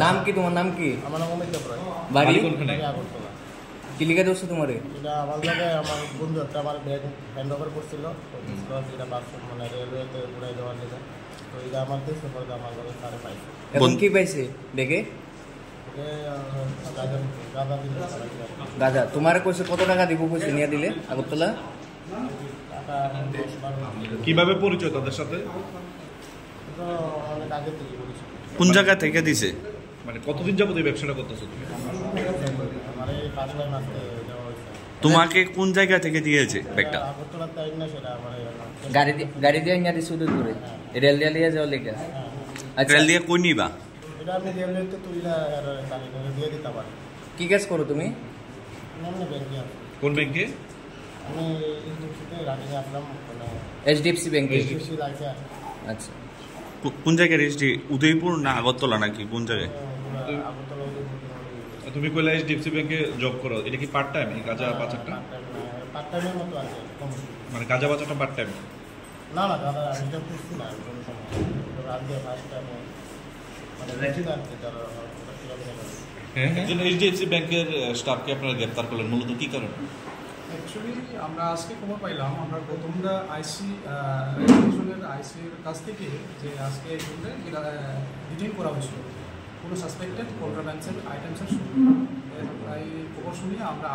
নাম কি তোমার নাম কি? আমার নাম অমিত দেবরায়। বাড়ি কোনখানে? আগরতলা। কি লিখে দোষ তোমারে? এটা আমার জায়গায় আমার বন্ধু একটা আমার ব্যাগ হ্যান্ড ওভার করছিল, যেটা বাস মানে রেলওয়েতে ঘুরাই দেওয়ার জন্য। তো এটা আমার দেশে পরে আমার কাছে সাড়ে পাইছে। এখন কি পাইছে দেখে? গাঁজা তোমার কইছে কত টাকা দিব কইছে নিয়ে দিলে আগরতলা? কিভাবে পরিচয় তাদের সাথে? অনেক আগে থেকে পরিচয়। কোন জায়গা থেকে দিছে? মানে কতদিন যাবত এই ব্যবসাটা করতেছো তুমি? আমার এই 5 মাস দেওয়া হয়েছে। তোমাকে কোন জায়গা থেকে দিয়েছে ব্যাগটা? আগরতলার টাইম না সেটা আমার গাড়ি দিয়ে নিয়ে দিছে উদয় করে রেল দিয়ে নিয়ে যাওয়া লেগে। আচ্ছা রেল দিয়ে কই নিবা? এটা আমি রেলওয়েতে তুইলা দিয়ে দিতে পারি। কি কাজ করো তুমি? আমি ব্যাংকে আছি। কোন ব্যাংকে? আমি এইচডিএফসিতে রানিং আসলাম, মানে এইচডিএফসি ব্যাংকে। এইচডিএফসি লাইফে আচ্ছা কোন জায়গায় রেজিস্ট্রি? উদয়পুর না আগরতলা নাকি কোন জায়গায়? আগরতলা তুমি কইলা এইচডিএফসি ব্যাংকে জব করো, এটা কি পার্ট টাইম? এই গাঁজা বাজারটা পার্ট টাইমের মতো আছে। মানে গাঁজা বাজারটা পার্ট টাইম? না না দাদা, আমি এটা করছি না কোনো সময়। আজকে ফার্স্ট টাইম মানে রেজিস্টার আছে যারা হ্যাঁ, একজন এইচডিএফসি ব্যাংকের স্টাফকে আপনারা গ্রেফতার করলেন মূলত কি কারণে? অ্যাকচুয়ালি আমরা আজকে খবর পাইলাম, আমরা গৌতমদা আইসির কাছ থেকে যে আজকে একজনকে ডিটেইন করা হয়েছিল কোনো সাসপেক্টেড কন্ট্রাব্যান্সের আইটেমসের এই খবর শুনিয়ে আমরা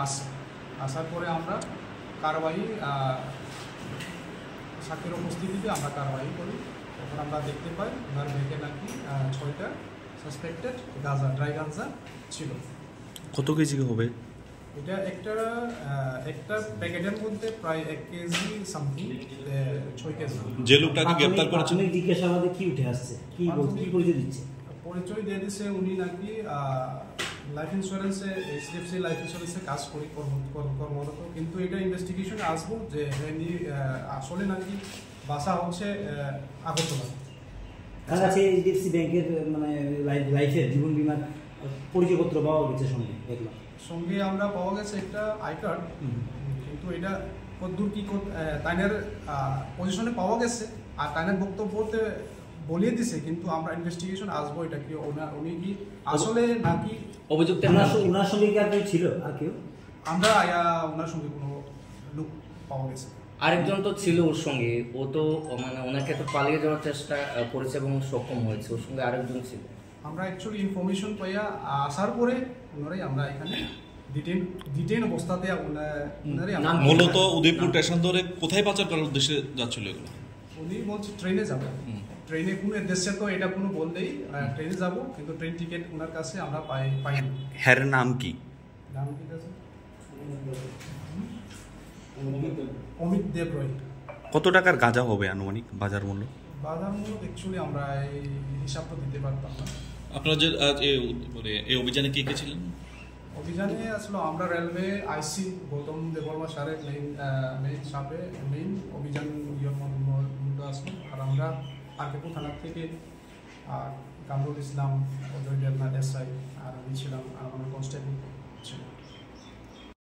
আসার পরে আমরা কারবাই সাক্ষীর উপস্থিতিতে আমরা কারবাই করি। তখন আমরা দেখতে পাই ওনার ব্যাগে নাকি 6টা সাসপেক্টেড গাঁজা, ড্রাই গাঁজা ছিল। কত কেজি হবে এটা? একটা প্যাকেটের মধ্যে প্রায় 1 কেজি সামথিং, 6 কেজি। যে লোকটাকে গ্রেফতার করেছেন জিজ্ঞাসাবাদে কি উঠে আসছে, কি পরিচয় দিচ্ছে? পরিচয় দিয়ে দিচ্ছে উনি নাকি লাইফ ইন্স্যুরেন্সে, এইচডিএফসি লাইফ ইন্স্যুরেন্সে কাজ করি কর্মরত। কিন্তু এটা ইনভেস্টিগেশনে আসবো যে আসলে নাকি বাসা হচ্ছে আগরতলা। তার কাছে এইচডিএফসি ব্যাংকের মানে লাইফের জীবন বীমার পরিচয়পত্র পাওয়া গেছে সঙ্গে, দেখলাম সঙ্গে আমরা পাওয়া গেছে একটা আই কার্ড। কিন্তু এটা কতদূর কি তাইনের পজিশনে পাওয়া গেছে আর তাইনের বক্তব্যতে বলিয়ে দিছে, কিন্তু আমরা ইনভেস্টিগেশন আসবো এটা কি উনি কি আসলে নাকি অভিযুক্ত ওনার সঙ্গে কি আর কেউ ছিল? আর কেউ আমরা ওনার সঙ্গে কোনো লোক পাওয়া গেছে। আরেকজন তো ছিল ওর সঙ্গে, ও তো মানে ওনাকে তো পালিয়ে যাওয়ার চেষ্টা করেছে এবং সক্ষম হয়েছে, ওর সঙ্গে আরেকজন ছিল। আমরা অ্যাকচুয়ালি ইনফরমেশন পাইয়া আসার পরে ওনারাই আমরা এখানে ডিটেইন অবস্থাতে ওনারাই মূলত উদয়পুর স্টেশন ধরে কোথায় পাচার করার উদ্দেশ্যে যাচ্ছিল এগুলো? উনি বলছে ট্রেনে যাবো। ট্রেনে কোনো উদ্দেশ্যে তো এটা কোনো বললেই ট্রেনে যাব, কিন্তু ট্রেন টিকিট ওনার কাছে আমরা পাইনি। হ্যার নাম কি? নাম কি আছে? অমিত দেবরায়। কত টাকার গাঁজা হবে আনুমানিক বাজার মূল্য? বাজার মূল্য অ্যাকচুয়ালি আমরা এই হিসাবটা দিতে পারতাম না। আপনারা যে মানে এই অভিযানে কে কে ছিলেন? অভিযানে আসলে আমরা রেলওয়ে আইসি গৌতম দেববর্মা স্যারের মেইন অভিযান মধ্যে আসলো। আর আমরা আরকেপুর থানার থেকে কামরুল ইসলাম, অজয় দেবনাথ এসআই আর আমি ছিলাম, আর আমার কনস্টেবল ছিল।